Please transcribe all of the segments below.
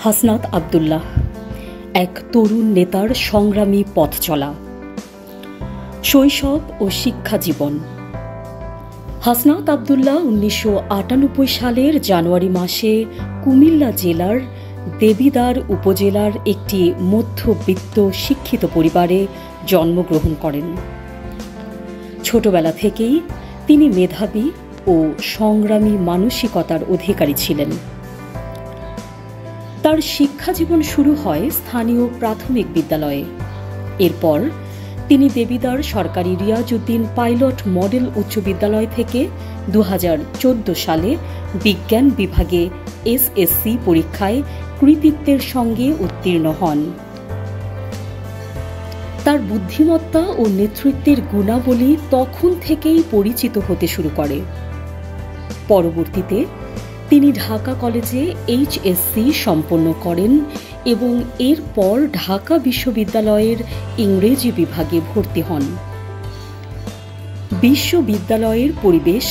হাসনাত আব্দুল্লাহ এক তরুণ নেতার সংগ্রামী পথ চলা। শৈশব ও শিক্ষা জীবন। হাসনাত আব্দুল্লাহ 1998 সালের জানুয়ারি মাসে কুমিল্লা জেলার দেবিদ্বার উপজেলার একটি মধ্যবিত্ত শিক্ষিত পরিবারে জন্মগ্রহণ করেন। ছোটবেলা থেকেই তিনি মেধাবী ও সংগ্রামী মানসিকতার অধিকারী ছিলেন। তার শিক্ষা জীবন শুরু হয় স্থানীয় প্রাথমিক বিদ্যালয়ে। এরপর তিনি দেবিদ্বার সরকারি রিয়াজউদ্দিন পাইলট মডেল উচ্চ বিদ্যালয় থেকে 2014 সালে বিজ্ঞান বিভাগে এসএসসি পরীক্ষায় কৃতিত্বের সঙ্গে উত্তীর্ণ হন। তার বুদ্ধিমত্তা ও নেতৃত্বের গুণাবলী তখন থেকেই পরিচিত হতে শুরু করে। পরবর্তীতে তিনি ঢাকা কলেজে এইচএসসি সম্পন্ন করেন এবং এরপর ঢাকা বিশ্ববিদ্যালয়ের ইংরেজি বিভাগে ভর্তি হন। বিশ্ববিদ্যালয়ের পরিবেশ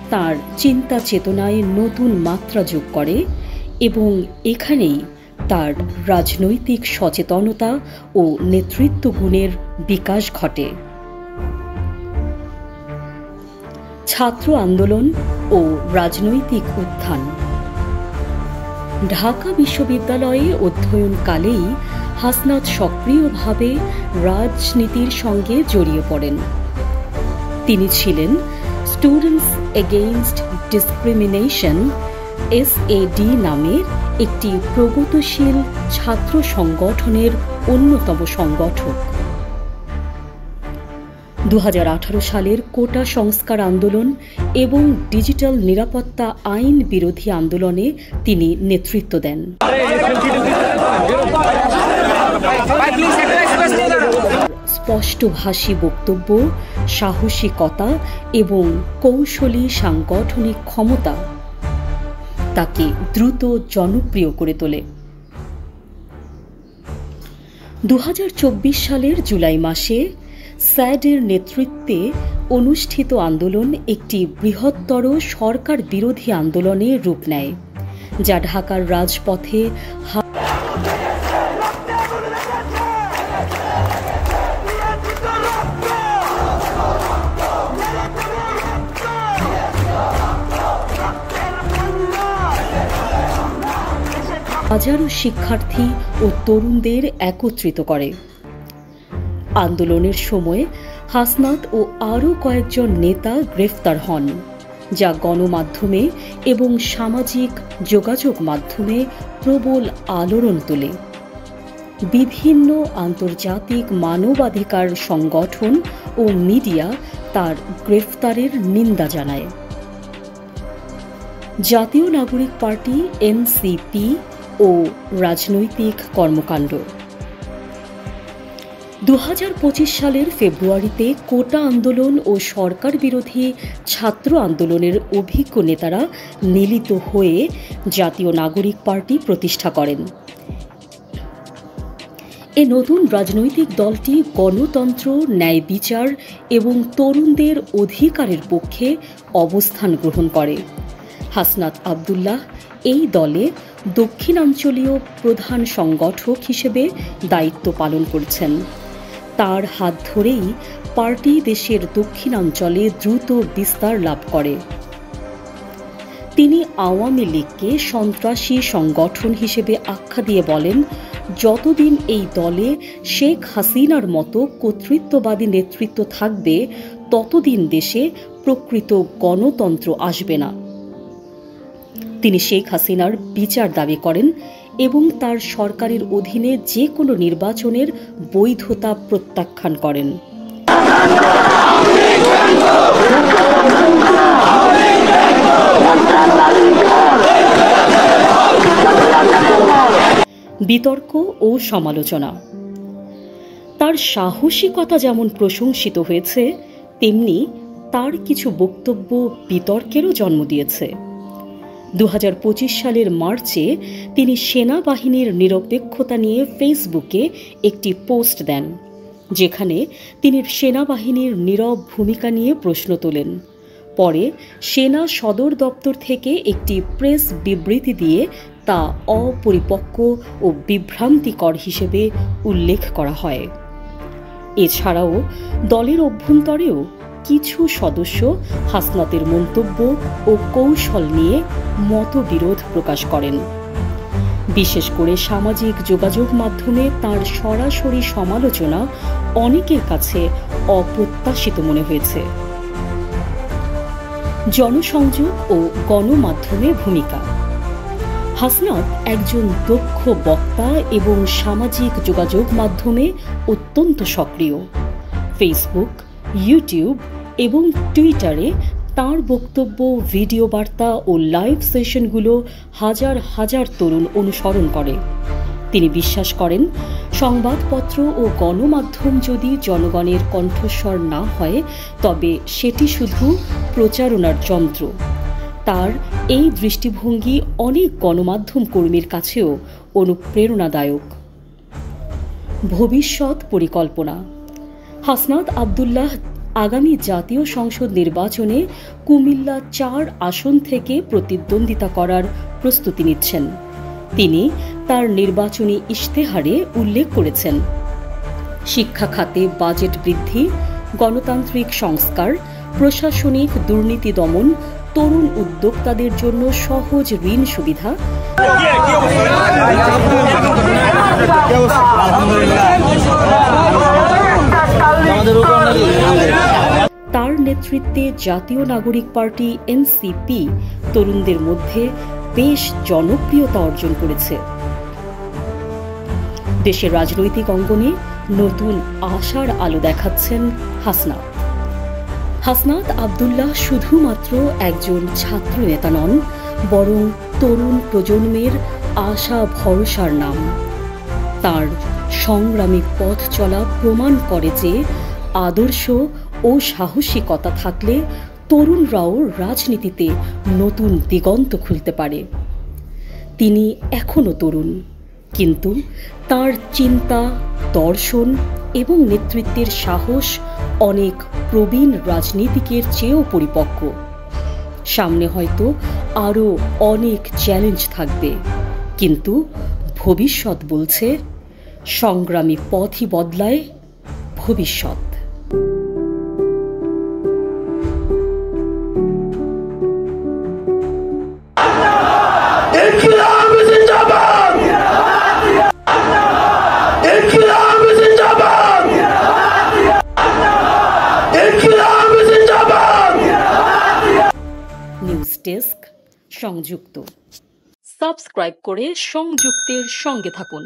তার চিন্তা চেতনায় নতুন মাত্রা যোগ করে এবং এখানেই তার রাজনৈতিক সচেতনতা ও নেতৃত্ব গুণের বিকাশ ঘটে। ছাত্র আন্দোলন ও রাজনৈতিক উত্থান। ঢাকা বিশ্ববিদ্যালয়ে অধ্যয়নকালেই হাসনাত সক্রিয়ভাবে রাজনীতির সঙ্গে জড়িয়ে পড়েন। তিনি ছিলেন স্টুডেন্টস এগেইনস্ট ডিসক্রিমিনেশন এসএডি নামের একটি প্রগতিশীল ছাত্র সংগঠনের অন্যতম সংগঠক। 2018 সালের কোটা সংস্কার আন্দোলন এবং ডিজিটাল নিরাপত্তা আইন বিরোধী আন্দোলনে তিনি নেতৃত্ব দেন। স্পষ্টভাষী বক্তব্য, সাহসিকতা এবং কৌশলী সাংগঠনিক ক্ষমতা তাকে দ্রুত জনপ্রিয় করে তোলে। 2024 সালের জুলাই মাসে স্যাডের নেতৃত্বে অনুষ্ঠিত আন্দোলন একটি বৃহত্তর সরকার বিরোধী আন্দোলনে রূপ নেয়, যা ঢাকার রাজপথে হাজারো শিক্ষার্থী ও তরুণদের একত্রিত করে। আন্দোলনের সময় হাসনাত ও আরও কয়েকজন নেতা গ্রেফতার হন, যা গণমাধ্যমে এবং সামাজিক যোগাযোগ মাধ্যমে প্রবল আলোড়ন তোলে। বিভিন্ন আন্তর্জাতিক মানবাধিকার সংগঠন ও মিডিয়া তার গ্রেফতারের নিন্দা জানায়। জাতীয় নাগরিক পার্টি এনসিপি ও রাজনৈতিক কর্মকাণ্ড। 2025 সালের ফেব্রুয়ারিতে কোটা আন্দোলন ও সরকার বিরোধী ছাত্র আন্দোলনের অভিজ্ঞ নেতারা মিলিত হয়ে জাতীয় নাগরিক পার্টি প্রতিষ্ঠা করেন। এ নতুন রাজনৈতিক দলটি গণতন্ত্র, ন্যায় বিচার এবং তরুণদের অধিকারের পক্ষে অবস্থান গ্রহণ করে। হাসনাত আব্দুল্লাহ এই দলে দক্ষিণাঞ্চলীয় প্রধান সংগঠক হিসেবে দায়িত্ব পালন করছেন। তার হাত ধরেই পার্টি দেশের দক্ষিণাঞ্চলে দ্রুত বিস্তার লাভ করে। তিনি আওয়ামী লীগকে সন্ত্রাসী সংগঠন হিসেবে আখ্যা দিয়ে বলেন, যতদিন এই দলে শেখ হাসিনার মতো কর্তৃত্ববাদী নেতৃত্ব থাকবে, ততদিন দেশে প্রকৃত গণতন্ত্র আসবে না। তিনি শেখ হাসিনার বিচার দাবি করেন এবং তার সরকারের অধীনে যে কোনো নির্বাচনের বৈধতা প্রত্যাখ্যান করেন। বিতর্ক ও সমালোচনা। তার সাহসিকতা যেমন প্রশংসিত হয়েছে, তেমনি তার কিছু বক্তব্য বিতর্কেরও জন্ম দিয়েছে। 2025 সালের মার্চে তিনি সেনাবাহিনীর নিরপেক্ষতা নিয়ে ফেসবুকে একটি পোস্ট দেন, যেখানে তিনি সেনাবাহিনীর নীরব ভূমিকা নিয়ে প্রশ্ন তোলেন। পরে সেনা সদর দপ্তর থেকে একটি প্রেস বিবৃতি দিয়ে তা অপরিপক্ক ও বিভ্রান্তিকর হিসেবে উল্লেখ করা হয়। এছাড়াও দলের অভ্যন্তরেও কিছু সদস্য হাসনাতের মন্তব্য ও কৌশল নিয়ে মতবিরোধ প্রকাশ করেন। বিশেষ করে সামাজিক যোগাযোগ মাধ্যমে তার সরাসরি সমালোচনা অনেকের কাছে অপ্রত্যাশিত মনে হয়েছে। জনসংযোগ ও গণমাধ্যমে ভূমিকা। হাসনাত একজন দক্ষ বক্তা এবং সামাজিক যোগাযোগ মাধ্যমে অত্যন্ত সক্রিয়। ফেসবুক, ইউটিউব এবং টুইটারে তাঁর বক্তব্য, ভিডিও বার্তা ও লাইভ সেশনগুলো হাজার হাজার তরুণ অনুসরণ করে। তিনি বিশ্বাস করেন, সংবাদপত্র ও গণমাধ্যম যদি জনগণের কণ্ঠস্বর না হয় তবে সেটি শুধু প্রচারণার যন্ত্র। তার এই দৃষ্টিভঙ্গি অনেক গণমাধ্যম কর্মীর কাছেও অনুপ্রেরণাদায়ক। ভবিষ্যৎ পরিকল্পনা। হাসনাত আবদুল্লাহ আগামী জাতীয় সংসদ নির্বাচনে কুমিল্লা ৪ আসন থেকে প্রতিদ্বন্দ্বিতা করার প্রস্তুতি নিচ্ছেন। তিনি তার নির্বাচনী ইশতেহারে উল্লেখ করেছেন, শিক্ষা খাতে বাজেট বৃদ্ধি, গণতান্ত্রিক সংস্কার, প্রশাসনিক দুর্নীতি দমন, তরুণ উদ্যোক্তাদের জন্য সহজ ঋণ সুবিধা, তার নেতৃত্বে জাতীয় নাগরিক পার্টি এনসিপি তরুণদের মধ্যে বেশ জনপ্রিয়তা অর্জন করেছে। দেশের রাজনৈতিক অঙ্গনে নতুন আশার আলো দেখাচ্ছেন হাসনাত। হাসনাত আবদুল্লাহ শুধুমাত্র একজন ছাত্র নেতা নন, বরং তরুণ প্রজন্মের আশা ভরসার নাম। তার সংগ্রামী পথ চলা প্রমাণ করে যে আদর্শ ও সাহসিকতা থাকলে তরুণরাও রাজনীতিতে নতুন দিগন্ত খুলতে পারে। তিনি এখনও তরুণ, কিন্তু তার চিন্তা, দর্শন এবং নেতৃত্বের সাহস অনেক প্রবীণ রাজনীতিকের চেয়েও পরিপক্ক। সামনে হয়তো আরও অনেক চ্যালেঞ্জ থাকবে, কিন্তু ভবিষ্যৎ বলছে সংগ্রামী পথই বদলায় ভবিষ্যৎ। নিউজ ডেস্ক, সংযুক্ত। সাবস্ক্রাইব করে সংযুক্তের সঙ্গে থাকুন।